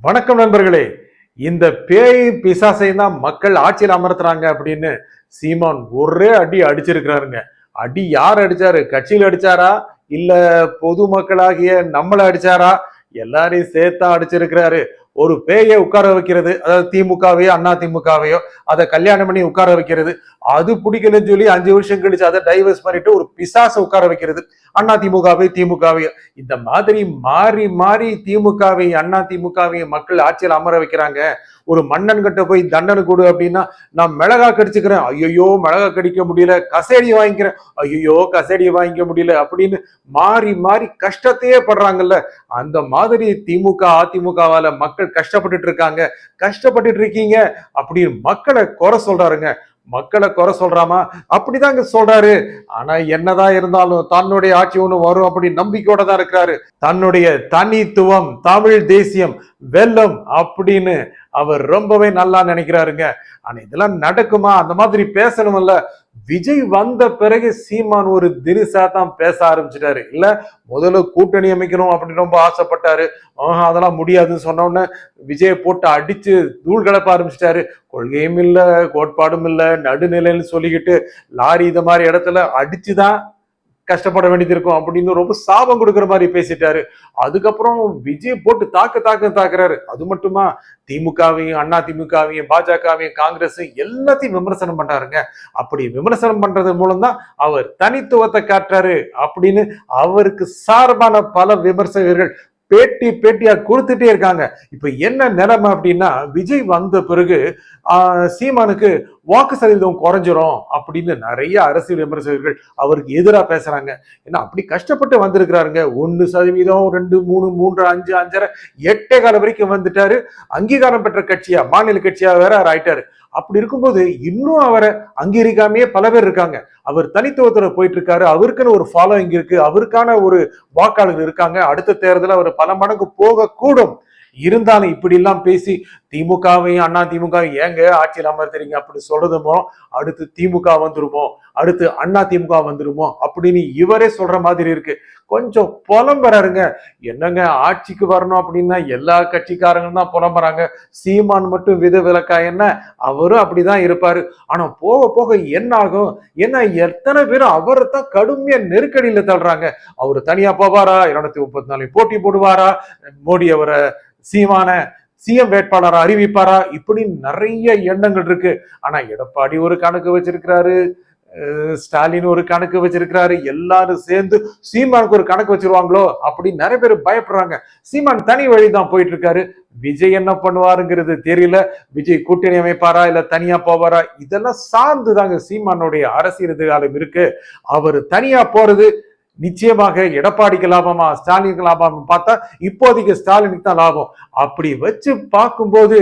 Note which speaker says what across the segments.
Speaker 1: வணக்கம் நண்பர்களே. இந்த பேய் பிசாசையும் தான் மக்கள் ஆட்சியில் அமர்த்துறாங்க அப்படின்னு சீமான் ஒரே அடி அடிச்சிருக்கிறாருங்க. அடி யார் அடிச்சாரு? கட்சியில் அடிச்சாரா இல்ல பொதுமக்களாகிய நம்மள அடிச்சாரா? எல்லாரையும் சேர்த்தா அடிச்சிருக்கிறாரு. ஒரு பேயை உட்கார வைக்கிறது, அதாவது திமுகவையோ அண்ணா திமுகவையோ அதை கல்யாணம் பண்ணி உட்கார வைக்கிறது, அது பிடிக்கலன்னு சொல்லி 5 வருஷம் கழிச்சு அதை டைவர்ஸ் பண்ணிட்டு ஒரு பிசாசை உட்கார வைக்கிறது, அண்ணா திமுகவை திமுகவையோ இந்த மாதிரி மாறி மாறி திமுகவை அண்ணா திமுகவை மக்கள் ஆட்சியில் அமர வைக்கிறாங்க. ஒரு மன்னன் கிட்ட போய் தண்டனை கொடு அப்படின்னா நான் மிளகா கடிச்சுக்கிறேன், ஐயோ மிளகா கடிக்க முடியல, கசேடி வாங்கிக்கிறேன், ஐயோ கசேடி வாங்கிக்க முடியல அப்படின்னு மாறி மாறி கஷ்டத்தையே படுறாங்கல்ல. அந்த மாதிரி திமுக அதிமுகவால மக்கள் கஷ்டப்பட்டுட்டு இருக்காங்க, கஷ்டப்பட்டுட்டு இருக்கீங்க அப்படின்னு மக்களை குறை சொல்றாருங்க. மக்களை குறை சொல்றாமா? அப்படிதாங்க சொல்றாரு. ஆனா என்னதான் இருந்தாலும் தன்னுடைய ஆட்சி ஒண்ணு வரும் அப்படி நம்பிக்கையோட தான் இருக்கிறாரு. தன்னுடைய தனித்துவம் தமிழ் தேசியம் வெல்லும் அப்படின்னு அவர் ரொம்பவே நல்லா நினைக்கிறாருங்க. ஆனா இதெல்லாம் நடக்குமா? அந்த மாதிரி பேசணும்ல. விஜய் வந்த பிறகு சீமான் ஒரு தினுசா தான் பேச ஆரம்பிச்சிட்டாரு. இல்ல முதல்ல கூட்டணி அமைக்கணும் அப்படின்னு ரொம்ப ஆசைப்பட்டாரு. அதெல்லாம் முடியாதுன்னு சொன்ன உடனே விஜயை போட்டு அடிச்சு தூள் கிளப்ப ஆரம்பிச்சிட்டாரு. கொள்கையும் இல்ல, கோட்பாடும் இல்ல, நடுநிலைன்னு சொல்லிக்கிட்டு லாரி இந்த மாதிரி இடத்துல அடிச்சுதான் கஷ்டப்பட வேண்டியது இருக்கும் அப்படின்னு ரொம்ப சாபம் கொடுக்குற மாதிரி பேசிட்டாரு. அதுக்கப்புறம் விஜய் போட்டு தாக்குறாரு. அது மட்டுமா, திமுகவையும் அண்ணா திமுகவையும் பாஜகவையும் காங்கிரஸ் எல்லாத்தையும் விமர்சனம் பண்றாருங்க. அப்படி விமர்சனம் பண்றது மூலம் தான் அவர் தனித்துவத்தை காட்டுறாரு அப்படின்னு அவருக்கு சார்பான பல விமர்சகர்கள் பேட்டியா கொடுத்துட்டே இருக்காங்க. இப்ப என்ன நிலைமை அப்படின்னா, விஜய் வந்த பிறகு சீமானுக்கு வாக்கு சதவீதம் குறைஞ்சிரும் அப்படின்னு நிறைய அரசியல் விமர்சகர்கள் அவருக்கு எதிராக பேசுறாங்க. ஏன்னா அப்படி கஷ்டப்பட்டு வந்திருக்கிறாருங்க. 1%, 2, 3, 3, 5, 5.5, 8 காலம் வரைக்கும் வந்துட்டாரு. அங்கீகாரம் பெற்ற கட்சியா, மாநில கட்சியா வேற ஆயிட்டாரு. அப்படி இருக்கும்போது இன்னும் அவரை அங்கீகரிக்காமையே பல பேர் இருக்காங்க. அவர் தனித்துவத்துல போயிட்டு இருக்காரு. அவருக்குன்னு ஒரு ஃபாலோயிங் இருக்கு, அவருக்கான ஒரு வாக்காளர்கள் இருக்காங்க. அடுத்த தேர்தலில் அவர் பல மடங்கு போக கூடும். இருந்தாலும் இப்படி எல்லாம் பேசி திமுகவையும் அண்ணா திமுக ஏங்க ஆட்சியில் அமர்த்துறீங்க அப்படி சொல்றது மூலம் அடுத்து திமுக வந்துருமோ, அடுத்து அண்ணா திமுக வந்துருமோ அப்படின்னு இவரே சொல்ற மாதிரி இருக்கு. கொஞ்சம் புலம்புறாருங்க. என்னங்க ஆட்சிக்கு வரணும் அப்படின்னா எல்லா கட்சிக்காரங்களும் தான் புலம்புறாங்க, சீமான் மட்டும் விலக்கா என்ன? அவரும் அப்படிதான் இருப்பாரு. ஆனா போக போக என்ன ஆகும்? ஏன்னா எத்தனை பேரும் அவரை தான் கடுமையா நெருக்கடியில தள்ளுறாங்க. அவரு தனியா போவாரா? 234 போட்டி போடுவாரா? மோடி அவரை சீமான சிஎம் வேட்பாளரா அறிவிப்பாரா? இப்படி நிறைய எண்ணங்கள் இருக்கு. ஆனா எடப்பாடி ஒரு கணக்கு வச்சிருக்கிறாரு, ஸ்டாலின் ஒரு கணக்கு வச்சிருக்கிறாரு, எல்லாரும் சேர்ந்து சீமானுக்கு ஒரு கணக்கு வச்சிருவாங்களோ அப்படின்னு நிறைய பேர் பயப்படுறாங்க. சீமான் தனி வழிதான் போயிட்டு இருக்காரு. விஜய் என்ன பண்ணுவாருங்கிறது தெரியல. விஜய் கூட்டணி அமைப்பாரா இல்ல தனியா போவாரா? இதெல்லாம் சார்ந்துதாங்க சீமானுடைய அரசியல் எதிர்காலம் இருக்கு. அவர் தனியா போறது நிச்சயமாக எடப்பாடிக்கு லாபமா ஸ்டாலினுக்கு லாபமா பார்த்தா இப்போதைக்கு ஸ்டாலினுக்கு தான் லாபம். அப்படி வச்சு பார்க்கும்போது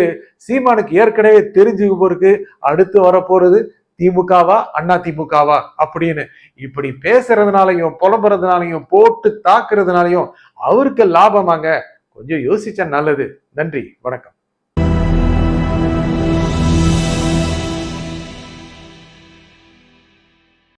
Speaker 1: சீமானுக்கு ஏற்கனவே தெரிஞ்சு போருக்கு அடுத்து வரப்போறது திமுகவா அண்ணா திமுகவா அப்படின்னு. இப்படி பேசுறதுனாலையும் புலம்புறதுனாலையும் போட்டு தாக்குறதுனாலையும் அவருக்கு லாபமாங்க? கொஞ்சம் யோசிச்சா நல்லது. நன்றி, வணக்கம்.